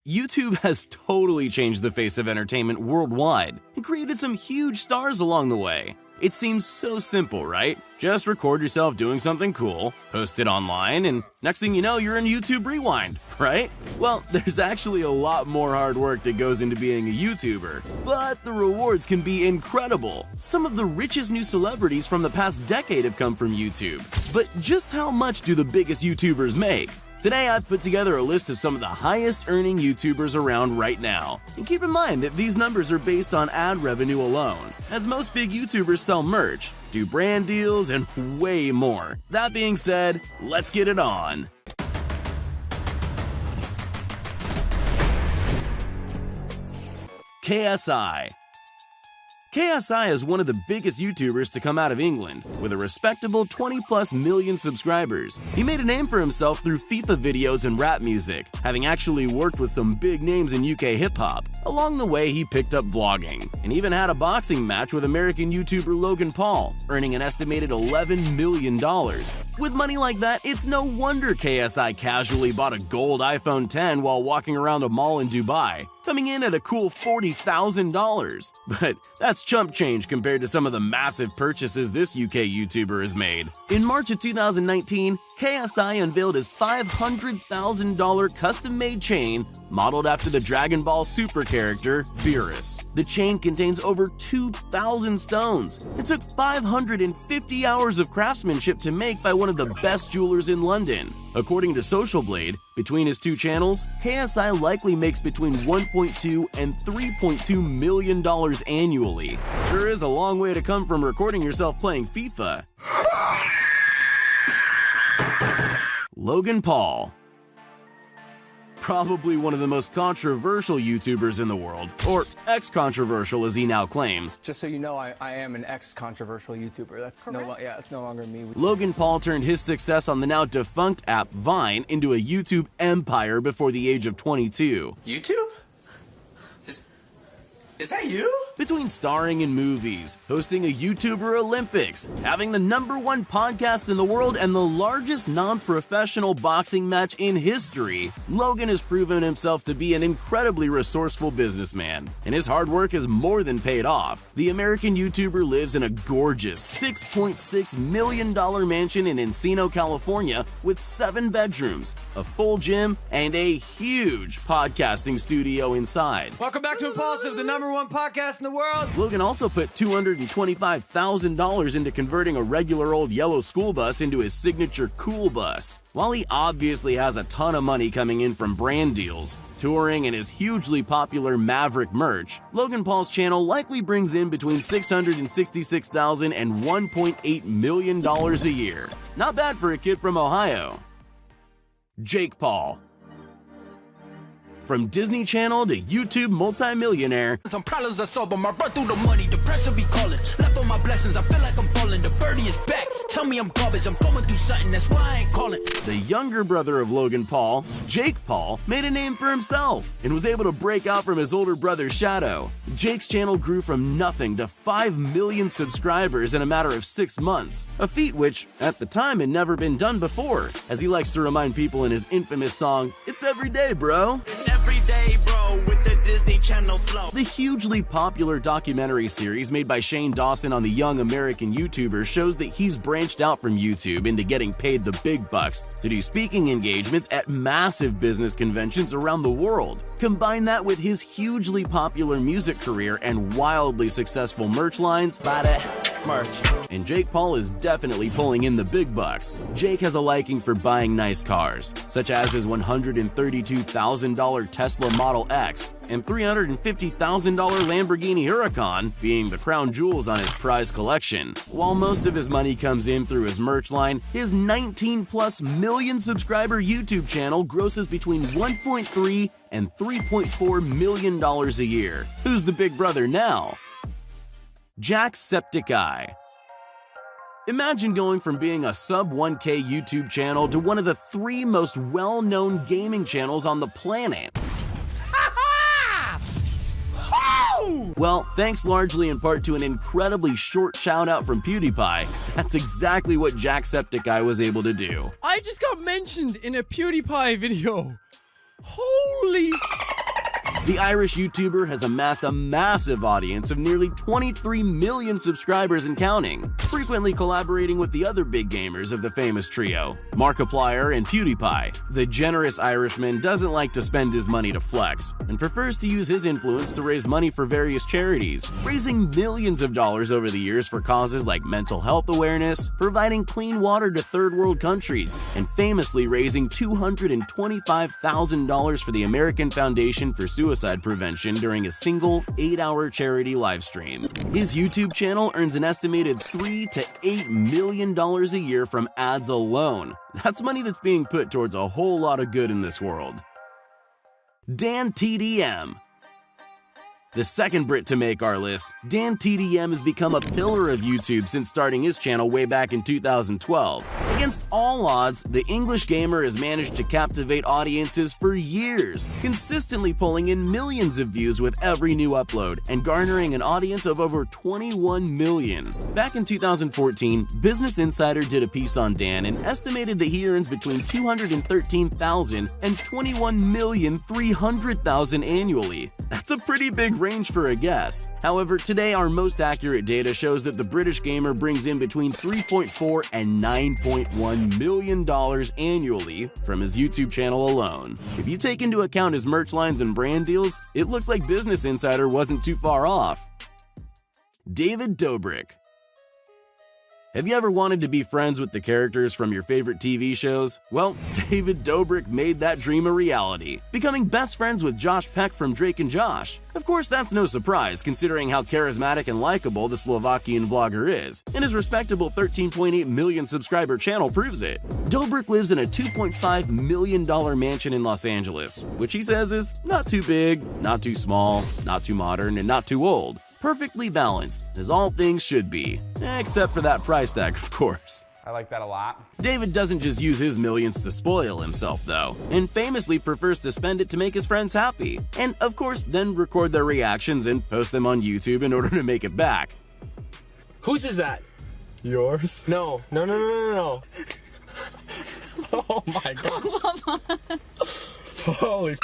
YouTube has totally changed the face of entertainment worldwide and created some huge stars along the way. It seems so simple, right? Just record yourself doing something cool, post it online, and next thing you know, you're in YouTube Rewind, right? Well, there's actually a lot more hard work that goes into being a YouTuber, but the rewards can be incredible. Some of the richest new celebrities from the past decade have come from YouTube. But just how much do the biggest YouTubers make? Today I've put together a list of some of the highest earning YouTubers around right now. And keep in mind that these numbers are based on ad revenue alone, as most big YouTubers sell merch, do brand deals, and way more. That being said, let's get it on. KSI. KSI is one of the biggest YouTubers to come out of England, with a respectable 20+ million subscribers. He made a name for himself through FIFA videos and rap music, having actually worked with some big names in UK hip-hop. Along the way, he picked up vlogging, and even had a boxing match with American YouTuber Logan Paul, earning an estimated $11 million. With money like that, it's no wonder KSI casually bought a gold iPhone X while walking around a mall in Dubai, coming in at a cool $40,000. But that's chump change compared to some of the massive purchases this UK YouTuber has made. In March of 2019, KSI unveiled his $500,000 custom-made chain modeled after the Dragon Ball Super character, Beerus. The chain contains over 2,000 stones. It took 550 hours of craftsmanship to make by one of the best jewelers in London. According to Social Blade, between his two channels, KSI likely makes between $1.2 and $3.2 million annually. Sure is a long way to come from recording yourself playing FIFA. Logan Paul. Probably one of the most controversial YouTubers in the world, or ex-controversial as he now claims. Just so you know, I am an ex-controversial YouTuber. That's no longer me. Logan Paul turned his success on the now defunct app Vine into a YouTube empire before the age of 22. YouTube? Is that you? Between starring in movies, hosting a YouTuber Olympics, having the #1 podcast in the world, and the largest non-professional boxing match in history, Logan has proven himself to be an incredibly resourceful businessman, and his hard work has more than paid off. The American YouTuber lives in a gorgeous $6.6 million mansion in Encino, California, with 7 bedrooms, a full gym, and a huge podcasting studio inside. Welcome back to Impulsive, the #1 podcast in the world. Logan also put $225,000 into converting a regular old yellow school bus into his signature cool bus. While he obviously has a ton of money coming in from brand deals, touring, and his hugely popular Maverick merch, Logan Paul's channel likely brings in between $666,000 and $1.8 million a year. Not bad for a kid from Ohio. Jake Paul. From Disney Channel to YouTube multimillionaire, some problems I solve, but I run through the money, the pressure be calling. Left on my blessings, I feel like I'm falling. The birdie is back, tell me I'm garbage, I'm going through something, that's why I ain't calling. The younger brother of Logan Paul, Jake Paul, made a name for himself and was able to break out from his older brother's shadow. Jake's channel grew from nothing to 5 million subscribers in a matter of 6 months, a feat which, at the time, had never been done before, as he likes to remind people in his infamous song, "It's every day, bro." Every day, bro, with the Disney Channel flow. The hugely popular documentary series made by Shane Dawson on the young American YouTuber shows that he's branched out from YouTube into getting paid the big bucks to do speaking engagements at massive business conventions around the world. Combine that with his hugely popular music career and wildly successful merch lines, Buy that merch. and Jake Paul is definitely pulling in the big bucks. Jake has a liking for buying nice cars, such as his $132,000 Tesla Model X and $350,000 Lamborghini Huracan being the crown jewels on his prize collection. While most of his money comes in through his merch line, his 19+ million subscriber YouTube channel grosses between $1.3 and $3.4 million a year. Who's the big brother now? Jacksepticeye. Imagine going from being a sub 1K YouTube channel to one of the 3 most well-known gaming channels on the planet. Well, thanks largely in part to an incredibly short shout-out from PewDiePie, that's exactly what Jacksepticeye was able to do. I just got mentioned in a PewDiePie video. Holy The Irish YouTuber has amassed a massive audience of nearly 23 million subscribers and counting, frequently collaborating with the other big gamers of the famous trio, Markiplier and PewDiePie. The generous Irishman doesn't like to spend his money to flex, and prefers to use his influence to raise money for various charities, raising millions of dollars over the years for causes like mental health awareness, providing clean water to third world countries, and famously raising $225,000 for the American Foundation for Suicide Prevention during a single 8-hour charity livestream. His YouTube channel earns an estimated $3 to $8 million a year from ads alone. That's money that's being put towards a whole lot of good in this world. Dan TDM. The second Brit to make our list, Dan TDM has become a pillar of YouTube since starting his channel way back in 2012. Against all odds, the English gamer has managed to captivate audiences for years, consistently pulling in millions of views with every new upload and garnering an audience of over 21 million. Back in 2014, Business Insider did a piece on Dan and estimated that he earns between $213,000 and $21,300,000 annually. That's a pretty big range for a guess. However, today our most accurate data shows that the British gamer brings in between $3.4 and $9.1 million annually from his YouTube channel alone. If you take into account his merch lines and brand deals, it looks like Business Insider wasn't too far off. David Dobrik. Have you ever wanted to be friends with the characters from your favorite TV shows? Well, David Dobrik made that dream a reality, becoming best friends with Josh Peck from Drake and Josh. Of course, that's no surprise considering how charismatic and likable the Slovakian vlogger is, and his respectable 13.8 million subscriber channel proves it. Dobrik lives in a $2.5 million mansion in Los Angeles, which he says is not too big, not too small, not too modern, and not too old. Perfectly balanced, as all things should be. Except for that price tag, of course. I like that a lot. David doesn't just use his millions to spoil himself, though, and famously prefers to spend it to make his friends happy. And, of course, then record their reactions and post them on YouTube in order to make it back. Whose is that? Yours? No. Oh my god. Holy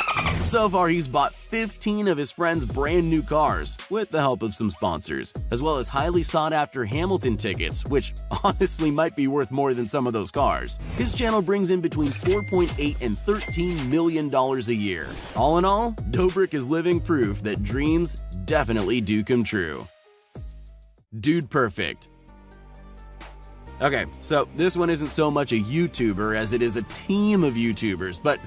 So far, he's bought 15 of his friends' brand new cars, with the help of some sponsors, as well as highly sought-after Hamilton tickets, which honestly might be worth more than some of those cars. His channel brings in between $4.8 and $13 million a year. All in all, Dobrik is living proof that dreams definitely do come true. Dude Perfect. Okay, so this one isn't so much a YouTuber as it is a team of YouTubers, but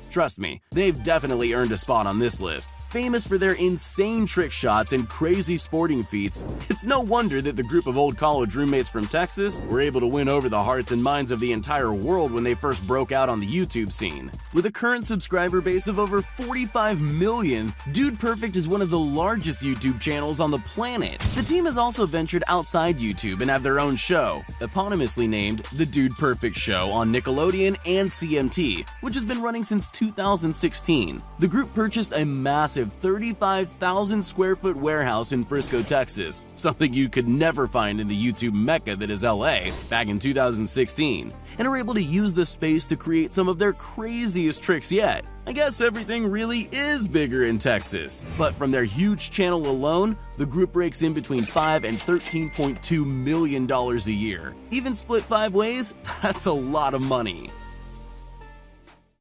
trust me, they've definitely earned a spot on this list. Famous for their insane trick shots and crazy sporting feats, it's no wonder that the group of old college roommates from Texas were able to win over the hearts and minds of the entire world when they first broke out on the YouTube scene. With a current subscriber base of over 45 million, Dude Perfect is one of the largest YouTube channels on the planet. The team has also ventured outside YouTube and have their own show, eponymously named The Dude Perfect Show on Nickelodeon and CMT, which has been running since 2016. The group purchased a massive 35,000 square foot warehouse in Frisco, Texas, something you could never find in the YouTube mecca that is LA, back in 2016, and are able to use the space to create some of their craziest tricks yet. I guess everything really is bigger in Texas. But from their huge channel alone, the group breaks in between $5 and $13.2 million a year. Even split 5 ways, that's a lot of money.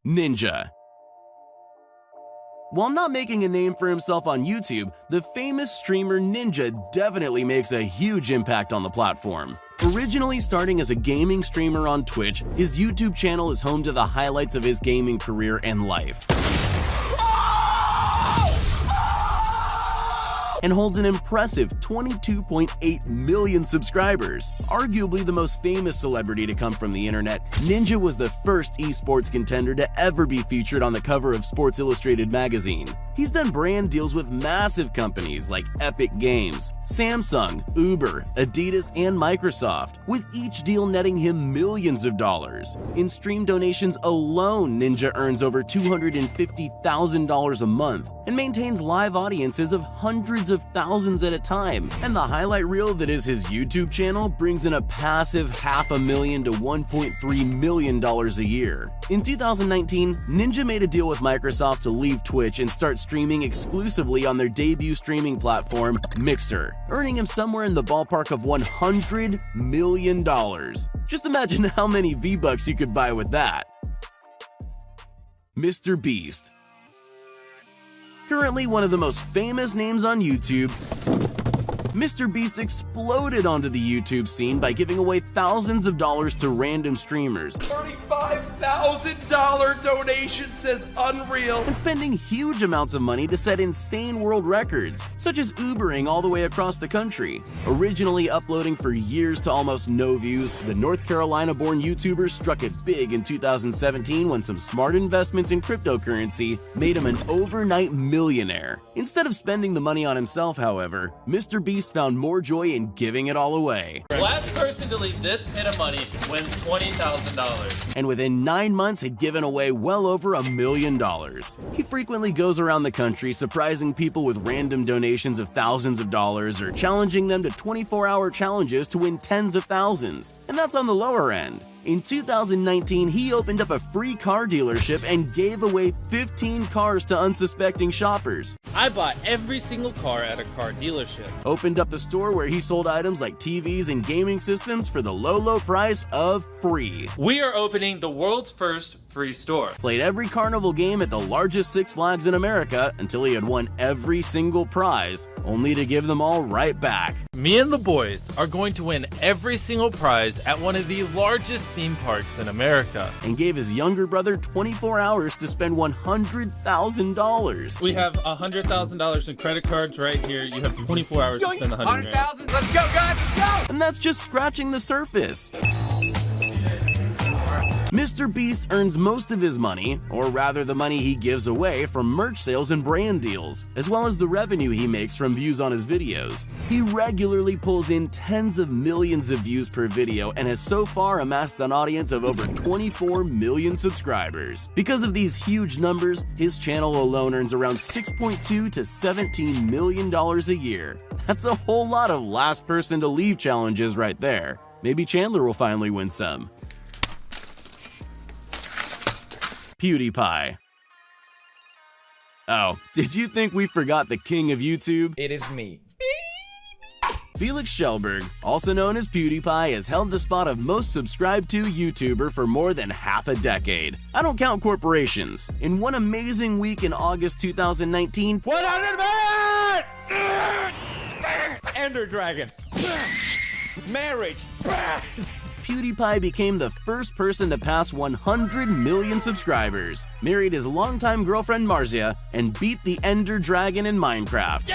Ninja. While not making a name for himself on YouTube, the famous streamer Ninja definitely makes a huge impact on the platform. Originally starting as a gaming streamer on Twitch, his YouTube channel is home to the highlights of his gaming career and life, and holds an impressive 22.8 million subscribers. Arguably the most famous celebrity to come from the internet, Ninja was the first esports contender to ever be featured on the cover of Sports Illustrated magazine. He's done brand deals with massive companies like Epic Games, Samsung, Uber, Adidas, and Microsoft, with each deal netting him millions of dollars. In stream donations alone, Ninja earns over $250,000 a month and maintains live audiences of hundreds of of thousands at a time, and the highlight reel that is his YouTube channel brings in a passive $500,000 to $1.3 million a year. In 2019, Ninja made a deal with Microsoft to leave Twitch and start streaming exclusively on their debut streaming platform, Mixer, earning him somewhere in the ballpark of $100 million. Just imagine how many V-Bucks you could buy with that. Mr. Beast. Currently one of the most famous names on YouTube, Mr. Beast exploded onto the YouTube scene by giving away thousands of dollars to random streamers. $35,000 donation says unreal. And spending huge amounts of money to set insane world records, such as Ubering all the way across the country. Originally uploading for years to almost no views, the North Carolina-born YouTuber struck it big in 2017 when some smart investments in cryptocurrency made him an overnight millionaire. Instead of spending the money on himself, however, Mr. Beast found more joy in giving it all away. The last person to leave this pit of money wins $20,000. And within 9 months had given away well over $1 million. He frequently goes around the country surprising people with random donations of thousands of dollars or challenging them to 24-hour challenges to win tens of thousands. And that's on the lower end. In 2019, he opened up a free car dealership and gave away 15 cars to unsuspecting shoppers. I bought every single car at a car dealership. Opened up a store where he sold items like TVs and gaming systems for the low price of free. We are opening the world's first free store. Played every carnival game at the largest Six Flags in America until he had won every single prize, only to give them all right back. Me and the boys are going to win every single prize at one of the largest theme parks in America. And gave his younger brother 24 hours to spend $100,000. We have $100,000 in credit cards right here. You have 24 hours to spend the $100,000. Let's go, guys, let's go! And that's just scratching the surface. Mr. Beast earns most of his money, or rather the money he gives away, from merch sales and brand deals, as well as the revenue he makes from views on his videos. He regularly pulls in tens of millions of views per video and has so far amassed an audience of over 24 million subscribers. Because of these huge numbers, his channel alone earns around $6.2 to $17 million a year. That's a whole lot of last person to leave challenges right there. Maybe Chandler will finally win some. PewDiePie. Oh, did you think we forgot the king of YouTube? It is me. Felix Schellberg, also known as PewDiePie, has held the spot of most subscribed to YouTuber for more than half a decade. I don't count corporations. In one amazing week in August 2019, 100 million! Ender Dragon. Marriage. PewDiePie became the first person to pass 100 million subscribers, married his longtime girlfriend Marzia, and beat the Ender Dragon in Minecraft.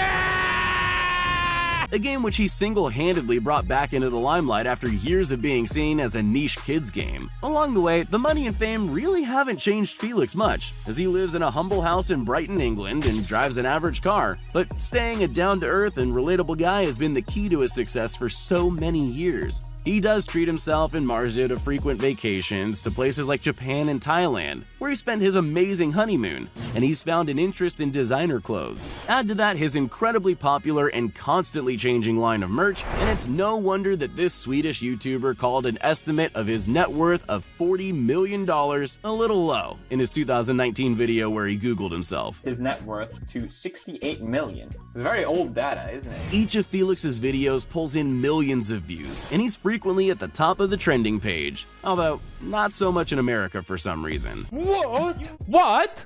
A game which he single-handedly brought back into the limelight after years of being seen as a niche kids game. Along the way, the money and fame really haven't changed Felix much, as he lives in a humble house in Brighton, England, and drives an average car. But staying a down-to-earth and relatable guy has been the key to his success for so many years. He does treat himself and Marzia to frequent vacations to places like Japan and Thailand, where he spent his amazing honeymoon, and he's found an interest in designer clothes. Add to that his incredibly popular and constantly changing line of merch, and it's no wonder that this Swedish YouTuber called an estimate of his net worth of $40 million a little low in his 2019 video where he Googled himself. His net worth to 68 million. Very old data, isn't it? Each of Felix's videos pulls in millions of views, and he's frequently at the top of the trending page, although not so much in America for some reason. What?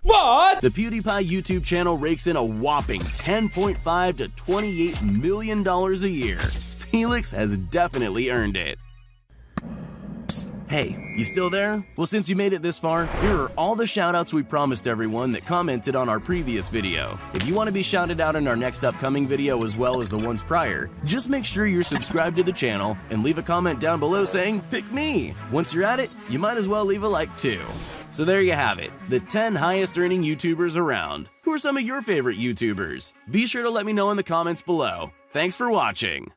The PewDiePie YouTube channel rakes in a whopping $10.5 to $28 million a year. Felix has definitely earned it. Psst, hey, you still there? Well, since you made it this far, here are all the shoutouts we promised everyone that commented on our previous video. If you want to be shouted out in our next upcoming video as well as the ones prior, just make sure you're subscribed to the channel and leave a comment down below saying, "Pick me." Once you're at it, you might as well leave a like too. So there you have it, the 10 highest earning YouTubers around. Who are some of your favorite YouTubers? Be sure to let me know in the comments below. Thanks for watching.